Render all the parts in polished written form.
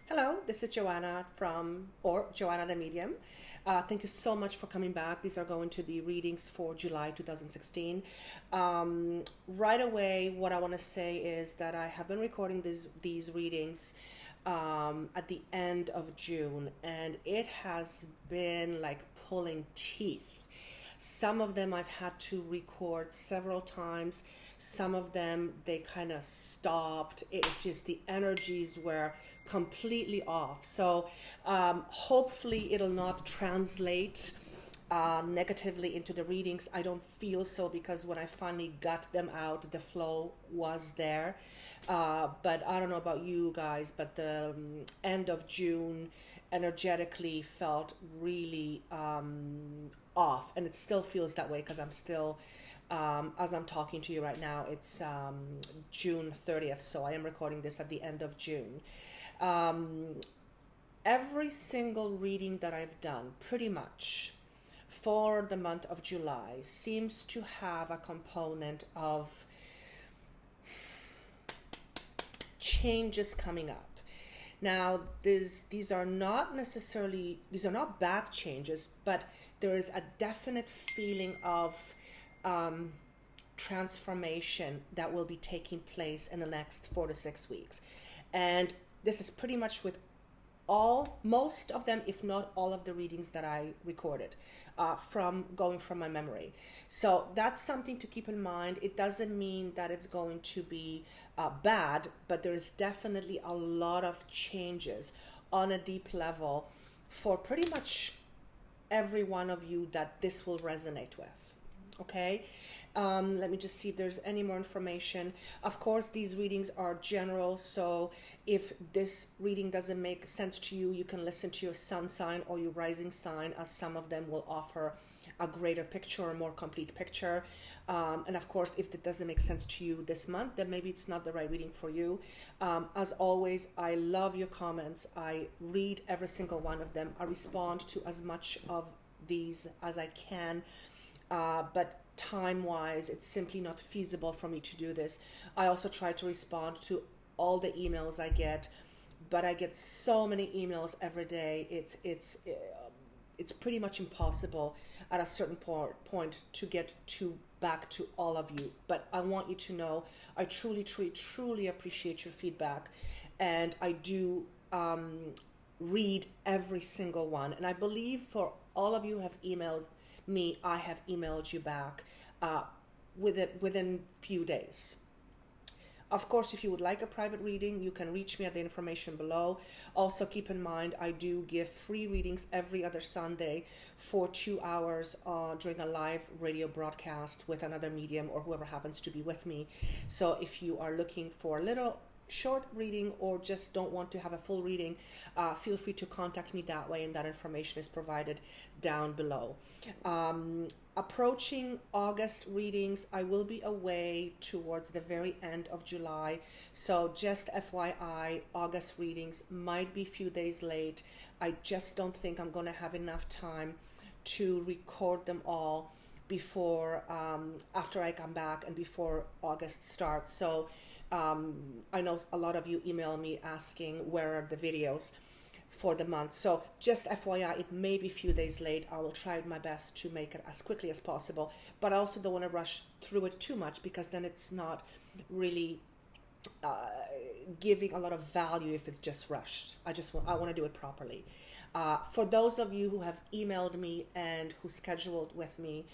Hello, this is Joanna Joanna the Medium. Thank you so much for coming back. These are going to be readings for July 2016. Right away, what I want to say is that I have been recording these readings at the end of June, and it has been like pulling teeth. Some of them I've had to record several times. Some of them they kind of stopped. It just the energies were completely off. So hopefully it'll not translate negatively into the readings. I don't feel so because when I finally got them out, the flow was there. But I don't know about you guys, but the end of June energetically felt really off, and it still feels that way because I'm still as I'm talking to you right now, it's June 30th, so I am recording this at the end of June. Every single reading that I've done, pretty much, for the month of July seems to have a component of changes coming up. Now, these are not bad changes, but there is a definite feeling of transformation that will be taking place in the next 4 to 6 weeks. And this is pretty much with most of them, if not all of the readings that I recorded from my memory. So that's something to keep in mind. It doesn't mean that it's going to be bad, but there's definitely a lot of changes on a deep level for pretty much every one of you that this will resonate with. Okay, let me just see if there's any more information. Of course, these readings are general, so if this reading doesn't make sense to you, you can listen to your sun sign or your rising sign, as some of them will offer a greater picture, a more complete picture. And of course, if it doesn't make sense to you this month, then maybe it's not the right reading for you. As always, I love your comments. I read every single one of them. I respond to as much of these as I can. But time-wise, it's simply not feasible for me to do this. I also try to respond to all the emails I get, but I get so many emails every day. It's pretty much impossible at a certain point to get back to all of you. But I want you to know I truly appreciate your feedback, and I do read every single one. And I believe for all of you who have emailed me, I have emailed you back within few days. Of course, if you would like a private reading, you can reach me at the information below. Also, keep in mind, I do give free readings every other Sunday for 2 hours during a live radio broadcast with another medium or whoever happens to be with me. So if you are looking for a little short reading or just don't want to have a full reading, feel free to contact me that way, and that information is provided down below. Approaching August readings, I will be away towards the very end of July, so just FYI, August readings might be a few days late. I just don't think I'm going to have enough time to record them all before after I come back and before August starts. So I know a lot of you email me asking where are the videos for the month. So just FYI, it may be a few days late. I will try my best to make it as quickly as possible, but I also don't want to rush through it too much, because then it's not really giving a lot of value if it's just rushed. I want to do it properly. For those of you who have emailed me and who scheduled with me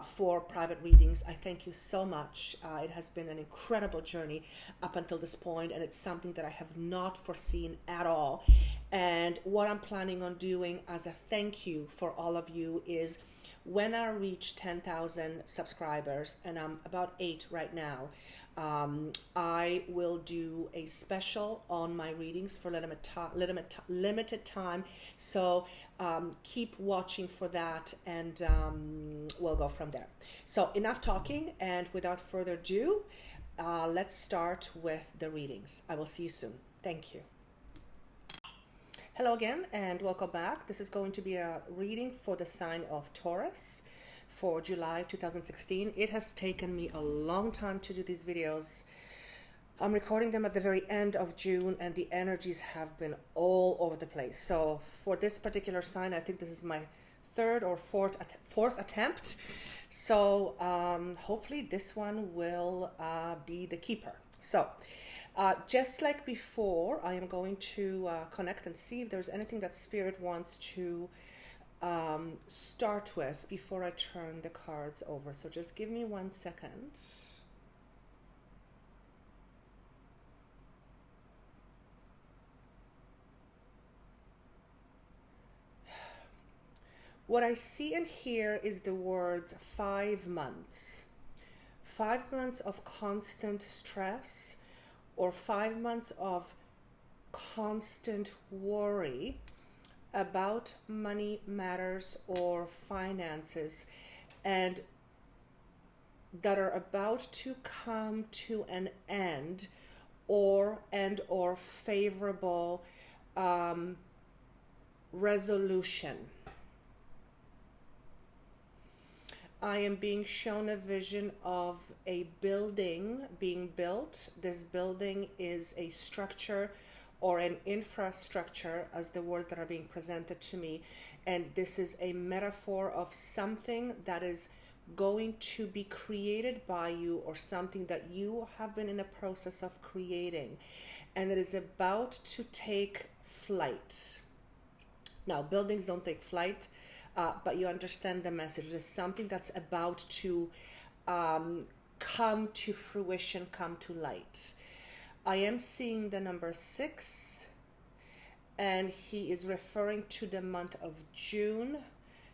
for private readings, I thank you so much. It has been an incredible journey up until this point, and it's something that I have not foreseen at all. And what I'm planning on doing as a thank you for all of you is, when I reach 10,000 subscribers, and I'm about 8 right now, I will do a special on my readings for limited time. So keep watching for that, and we'll go from there. So enough talking, and without further ado, let's start with the readings. I will see you soon. Thank you. Hello again, and welcome back. This is going to be a reading for the sign of Taurus for July 2016. It has taken me a long time to do these videos. I'm recording them at the very end of June, and the energies have been all over the place. So for this particular sign, I think this is my third or fourth attempt. So hopefully this one will be the keeper. So just like before, I am going to connect and see if there's anything that Spirit wants to start with before I turn the cards over. So just give me 1 second. What I see and hear is the words 5 months. 5 months of constant stress, or 5 months of constant worry about money matters or finances, and that are about to come to an end or favorable resolution. I am being shown a vision of a building being built. This building is a structure or an infrastructure, as the words that are being presented to me. And this is a metaphor of something that is going to be created by you, or something that you have been in a process of creating, and it is about to take flight. Now, buildings don't take flight. But you understand the message. It is something that's about to come to fruition, come to light. I am seeing the number 6, and he is referring to the month of June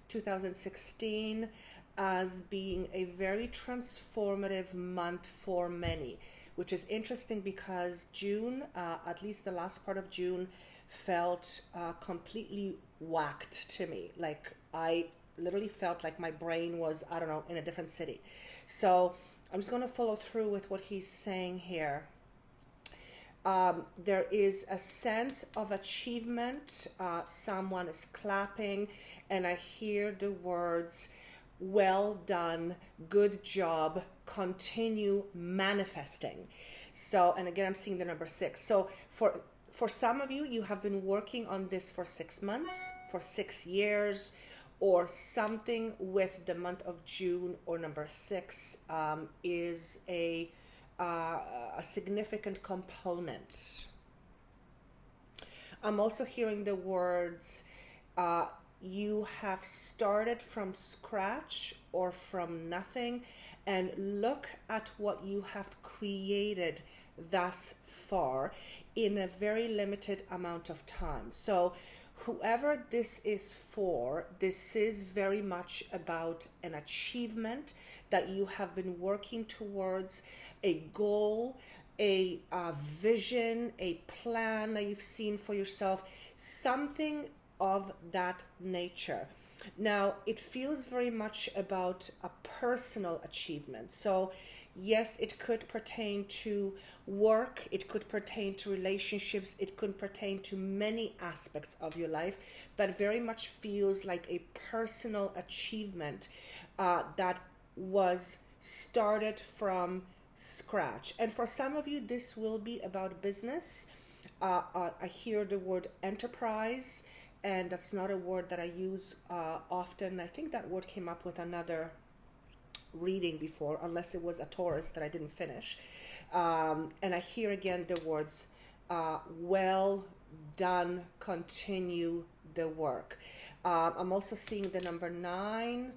2016 as being a very transformative month for many, which is interesting because June, at least the last part of June, felt completely whacked to me. Like, I literally felt like my brain was, I don't know, in a different city. So I'm just going to follow through with what he's saying here. There is a sense of achievement. Someone is clapping, and I hear the words, well done, good job, continue manifesting. So, and again, I'm seeing the number 6. So for some of you, you have been working on this for 6 months, for 6 years, or something with the month of June or number 6 is a significant component. I'm also hearing the words, you have started from scratch or from nothing, and look at what you have created thus far in a very limited amount of time. So whoever this is for, this is very much about an achievement that you have been working towards, a goal, a vision, a plan that you've seen for yourself, something of that nature. Now, it feels very much about a personal achievement. So yes, it could pertain to work, it could pertain to relationships, it could pertain to many aspects of your life, but very much feels like a personal achievement that was started from scratch. And for some of you, this will be about business. I hear the word enterprise, and that's not a word that I use often. I think that word came up with another reading before, unless it was a Taurus that I didn't finish. And I hear again the words, well done, continue the work. I'm also seeing the number 9,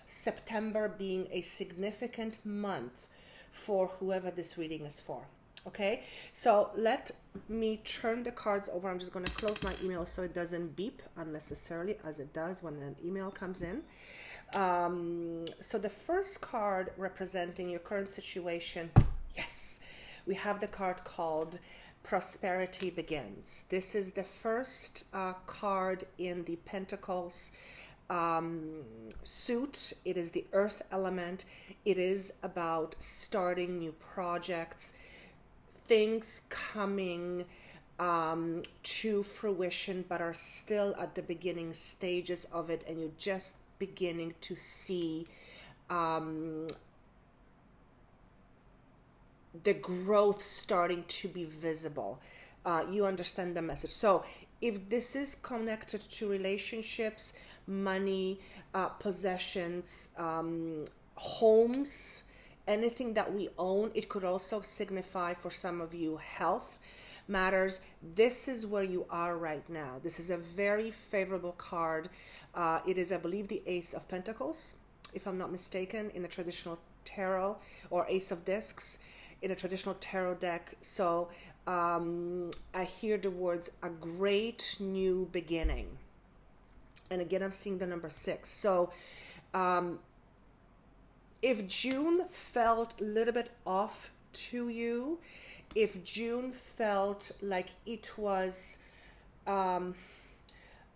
September being a significant month for whoever this reading is for. Okay, so let me turn the cards over. I'm just going to close my email so it doesn't beep unnecessarily, as it does when an email comes in. So the first card representing your current situation, yes, we have the card called Prosperity Begins. This is the first card in the Pentacles suit. It is the earth element. It is about starting new projects, things coming to fruition but are still at the beginning stages of it, and you're just beginning to see the growth starting to be visible. You understand the message. So if this is connected to relationships, money, possessions, homes, anything that we own, it could also signify for some of you health matters. This is where you are right now. This is a very favorable card. It is, I believe, the Ace of Pentacles, if I'm not mistaken, in a traditional tarot, or Ace of Discs in a traditional tarot deck. So I hear the words a great new beginning. And again, I'm seeing the number 6. So if June felt a little bit off to you, if June felt like it was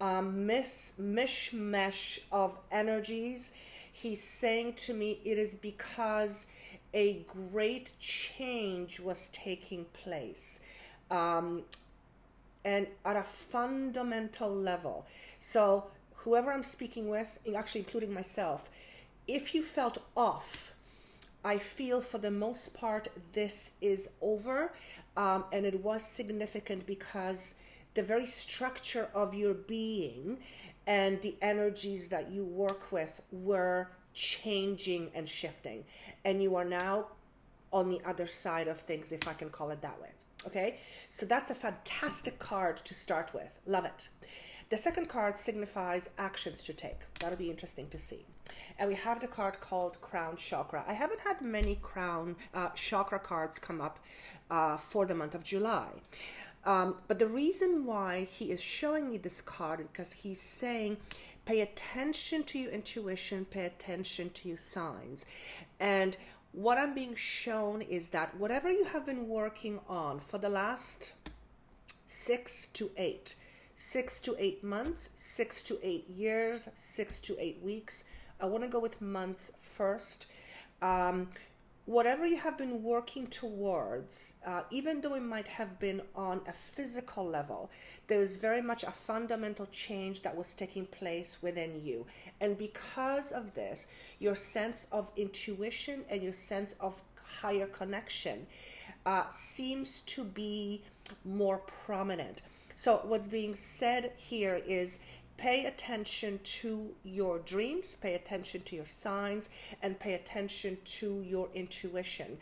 mishmash of energies, he's saying to me it is because a great change was taking place, and at a fundamental level. So whoever I'm speaking with, actually including myself, if you felt off, I feel for the most part this is over, and it was significant because the very structure of your being and the energies that you work with were changing and shifting, and you are now on the other side of things, if I can call it that way. Okay, so that's a fantastic card to start with. Love it. The second card signifies actions to take. That'll be interesting to see. And we have the card called Crown Chakra. I haven't had many Crown Chakra cards come up for the month of July. But the reason why he is showing me this card is because he's saying, pay attention to your intuition, pay attention to your signs. And what I'm being shown is that whatever you have been working on for the last 6 to 8 months, 6 to 8 years, 6 to 8 weeks. I want to go with months first. Whatever you have been working towards, even though it might have been on a physical level, there is very much a fundamental change that was taking place within you. And because of this, your sense of intuition and your sense of higher connection seems to be more prominent. So what's being said here is pay attention to your dreams, pay attention to your signs, and pay attention to your intuition.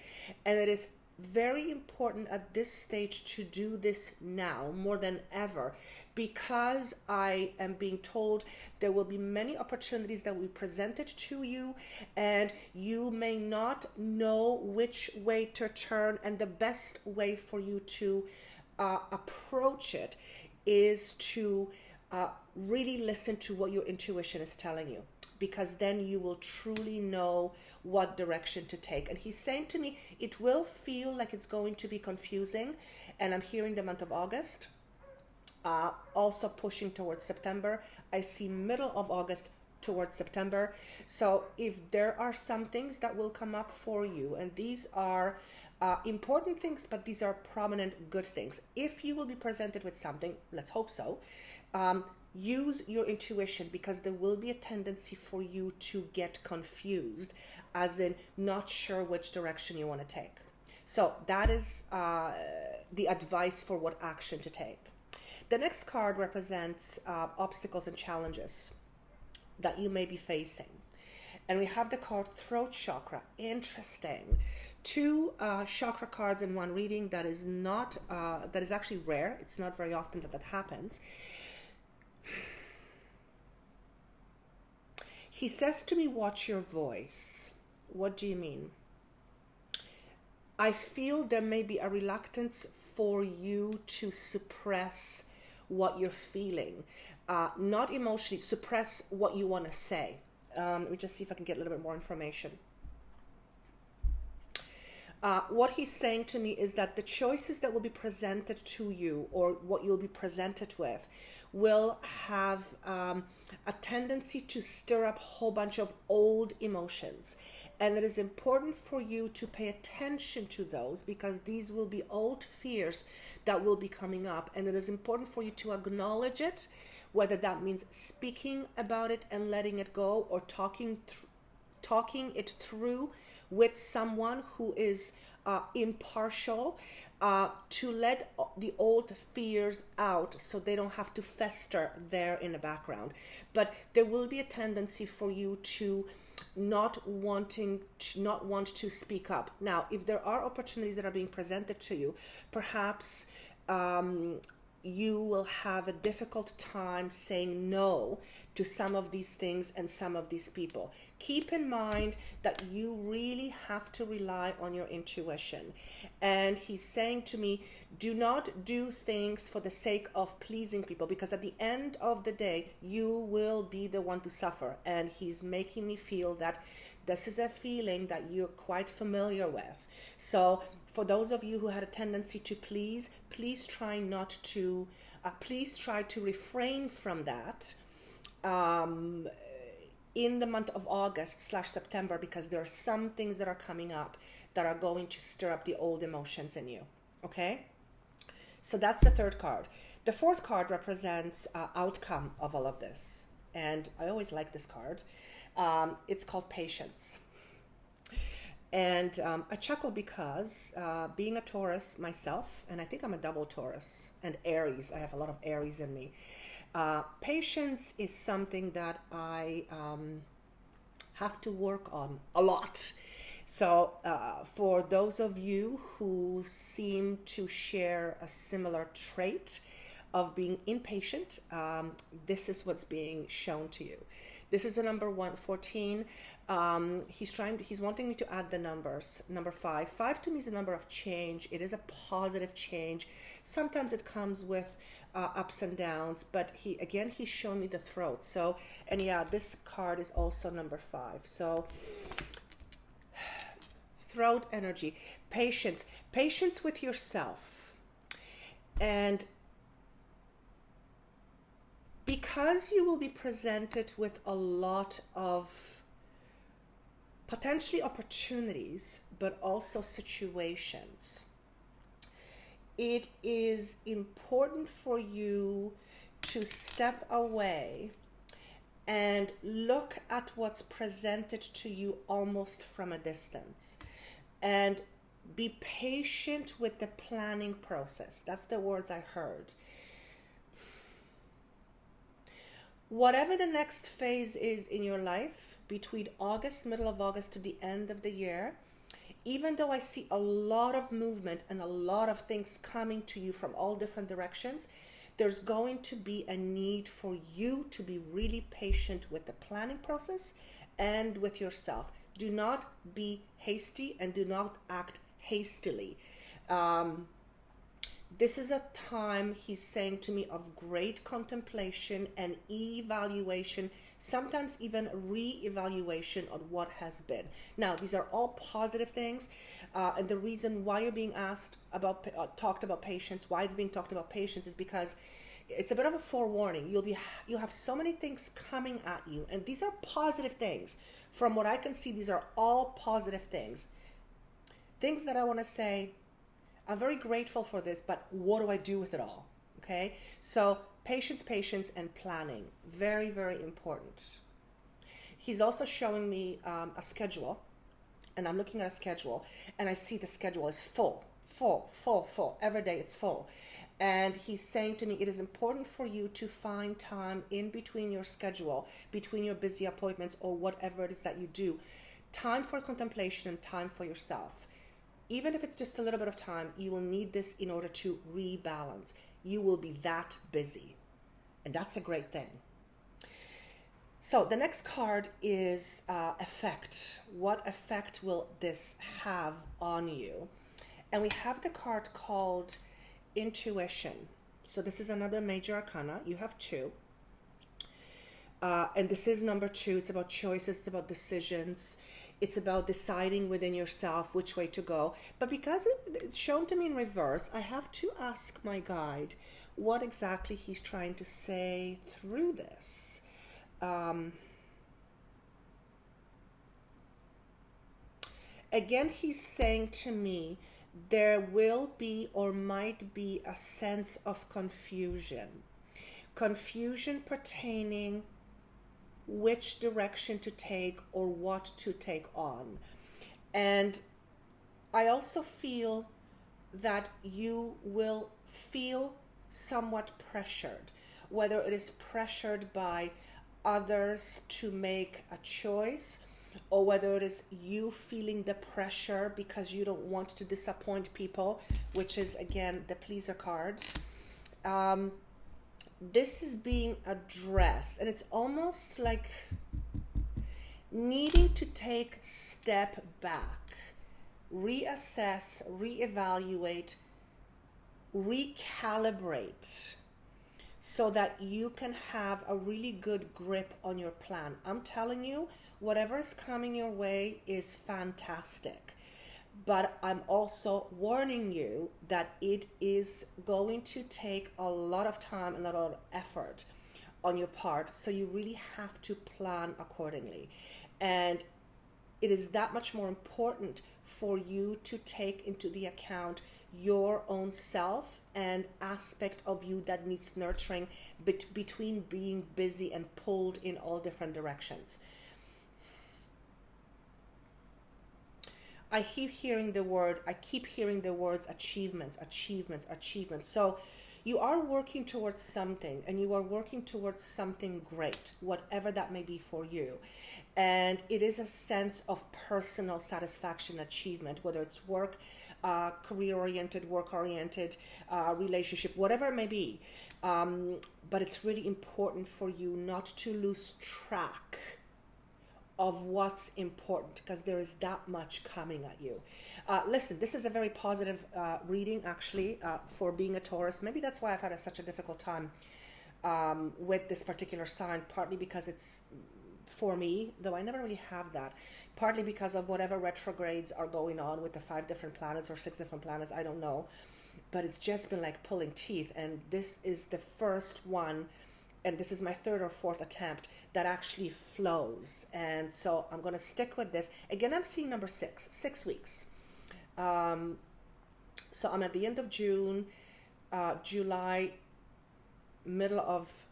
And it is very important at this stage to do this now more than ever, because I am being told there will be many opportunities that will be presented to you, and you may not know which way to turn, and the best way for you to approach it is to really listen to what your intuition is telling you, because then you will truly know what direction to take. And he's saying to me, it will feel like it's going to be confusing, and I'm hearing the month of August, also pushing towards September. I see middle of August towards September. So if there are some things that will come up for you, and these are important things, but these are prominent good things. If you will be presented with something, let's hope so, use your intuition, because there will be a tendency for you to get confused, as in not sure which direction you want to take. So that is the advice for what action to take. The next card represents obstacles and challenges that you may be facing. And we have the card Throat Chakra. Interesting. 2 chakra cards in one reading. That is not, that is actually rare. It's not very often that happens. He says to me, watch your voice. What do you mean? I feel there may be a reluctance for you to suppress what you're feeling. Not emotionally, suppress what you want to say. Let me just see if I can get a little bit more information. What he's saying to me is that the choices that will be presented to you, or what you'll be presented with, will have a tendency to stir up a whole bunch of old emotions. And it is important for you to pay attention to those, because these will be old fears that will be coming up. And it is important for you to acknowledge it, whether that means speaking about it and letting it go, or talking it through with someone who is impartial, to let the old fears out so they don't have to fester there in the background. But there will be a tendency for you to not want to speak up. Now, if there are opportunities that are being presented to you, perhaps you will have a difficult time saying no to some of these things and some of these people. Keep in mind that you really have to rely on your intuition. And he's saying to me, do not do things for the sake of pleasing people, because at the end of the day, you will be the one to suffer. And he's making me feel that this is a feeling that you're quite familiar with. So for those of you who had a tendency to please try to refrain from that in the month of August/September, because there are some things that are coming up that are going to stir up the old emotions in you. Okay? So that's the third card. The fourth card represents outcome of all of this. And I always like this card. It's called Patience. And I chuckle because being a Taurus myself, and I think I'm a double Taurus, and Aries, I have a lot of Aries in me. Patience is something that I have to work on a lot. So for those of you who seem to share a similar trait of being impatient, this is what's being shown to you. This is a number 114. He's wanting me to add the numbers. Number 5. 5 to me is a number of change. It is a positive change. Sometimes it comes with ups and downs, but he's shown me the throat. So, and yeah, this card is also number 5. So, throat energy, patience with yourself. And because you will be presented with a lot of potentially opportunities, but also situations, it is important for you to step away and look at what's presented to you almost from a distance, and be patient with the planning process. That's the words I heard. Whatever the next phase is in your life, between middle of August to the end of the year, even though I see a lot of movement and a lot of things coming to you from all different directions, there's going to be a need for you to be really patient with the planning process and with yourself. Do not be hasty and do not act hastily. This is a time, he's saying to me, of great contemplation and evaluation, sometimes even re-evaluation on what has been. Now, these are all positive things, and the reason why you're being talked about patience, why it's being talked about patience, is because it's a bit of a forewarning. You'll have so many things coming at you, and these are positive things. From what I can see, these are all positive things. Things that I want to say, I'm very grateful for this, but what do I do with it all? Okay, so patience, and planning, very, very important. He's also showing me a schedule, and I'm looking at a schedule, and I see the schedule is full. Every day it's full. And he's saying to me, it is important for you to find time in between your schedule, between your busy appointments or whatever it is that you do, time for contemplation and time for yourself. Even if it's just a little bit of time, you will need this in order to rebalance. You will be that busy. And that's a great thing. So the next card is effect. What effect will this have on you? And we have the card called Intuition. So this is another major arcana. You have 2. And this is number 2. It's about choices. It's about decisions. It's about deciding within yourself which way to go. But because it's shown to me in reverse, I have to ask my guide what exactly he's trying to say through this. Again, he's saying to me, there will be or might be a sense of confusion. Confusion pertaining which direction to take or what to take on. And I also feel that you will feel somewhat pressured, whether it is pressured by others to make a choice, or whether it is you feeling the pressure because you don't want to disappoint people, which is again the pleaser card. This is being addressed, and it's almost like needing to take step back, reassess, reevaluate, recalibrate, so that you can have a really good grip on your plan. I'm telling you, whatever is coming your way is fantastic. But I'm also warning you that it is going to take a lot of time and a lot of effort on your part. So you really have to plan accordingly. And it is that much more important for you to take into the account your own self and aspect of you that needs nurturing between being busy and pulled in all different directions. I keep hearing the words achievements. So you are working towards something, and you are working towards something great, whatever that may be for you. And it is a sense of personal satisfaction, achievement, whether it's work, career-oriented, work-oriented, relationship, whatever it may be. But it's really important for you not to lose track of what's important, because there is that much coming at you. Listen, this is a very positive reading, actually, for being a Taurus. Maybe that's why I've had such a difficult time with this particular sign, partly because it's, for me, though I never really have that, partly because of whatever retrogrades are going on with the 5 different planets or 6 different planets, I don't know. But it's just been like pulling teeth, and this is the first one, and this is my 3rd or 4th attempt that actually flows. And so I'm going to stick with this. Again, I'm seeing number 6 weeks. So I'm at the end of June, July, middle of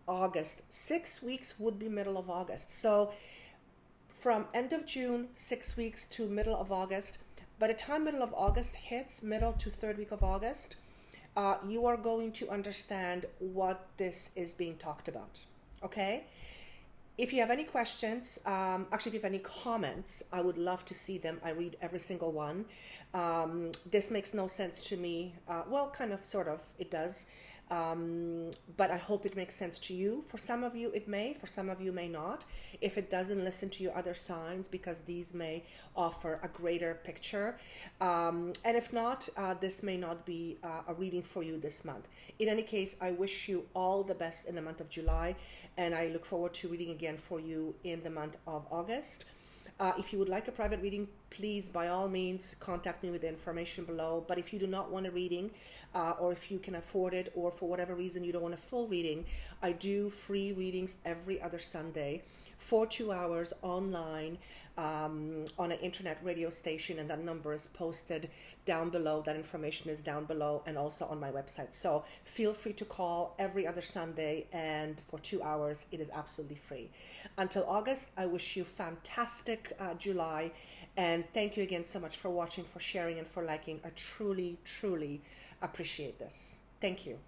August. 6 weeks would be middle of August. So from end of June, 6 weeks to middle of August. By the time middle of August hits, middle to 3rd week of August, you are going to understand what this is being talked about. Okay? If you have any questions, actually, if you have any comments, I would love to see them. I read every single one. This makes no sense to me. Well, kind of, sort of, it does. But I hope it makes sense to you. For some of you, it may. For some of you, may not. If it doesn't, listen to your other signs, because these may offer a greater picture. And if not, this may not be a reading for you this month. In any case, I wish you all the best in the month of July, and I look forward to reading again for you in the month of August. If you would like a private reading, please, by all means, contact me with the information below. But if you do not want a reading, or if you can afford it, or for whatever reason you don't want a full reading, I do free readings every other Sunday for 2 hours online on an internet radio station, and that number is posted down below. That information is down below, and also on my website. So feel free to call every other Sunday, and for 2 hours it is absolutely free. Until August, I wish you fantastic July, and thank you again so much for watching, for sharing, and for liking. I truly appreciate this. Thank you.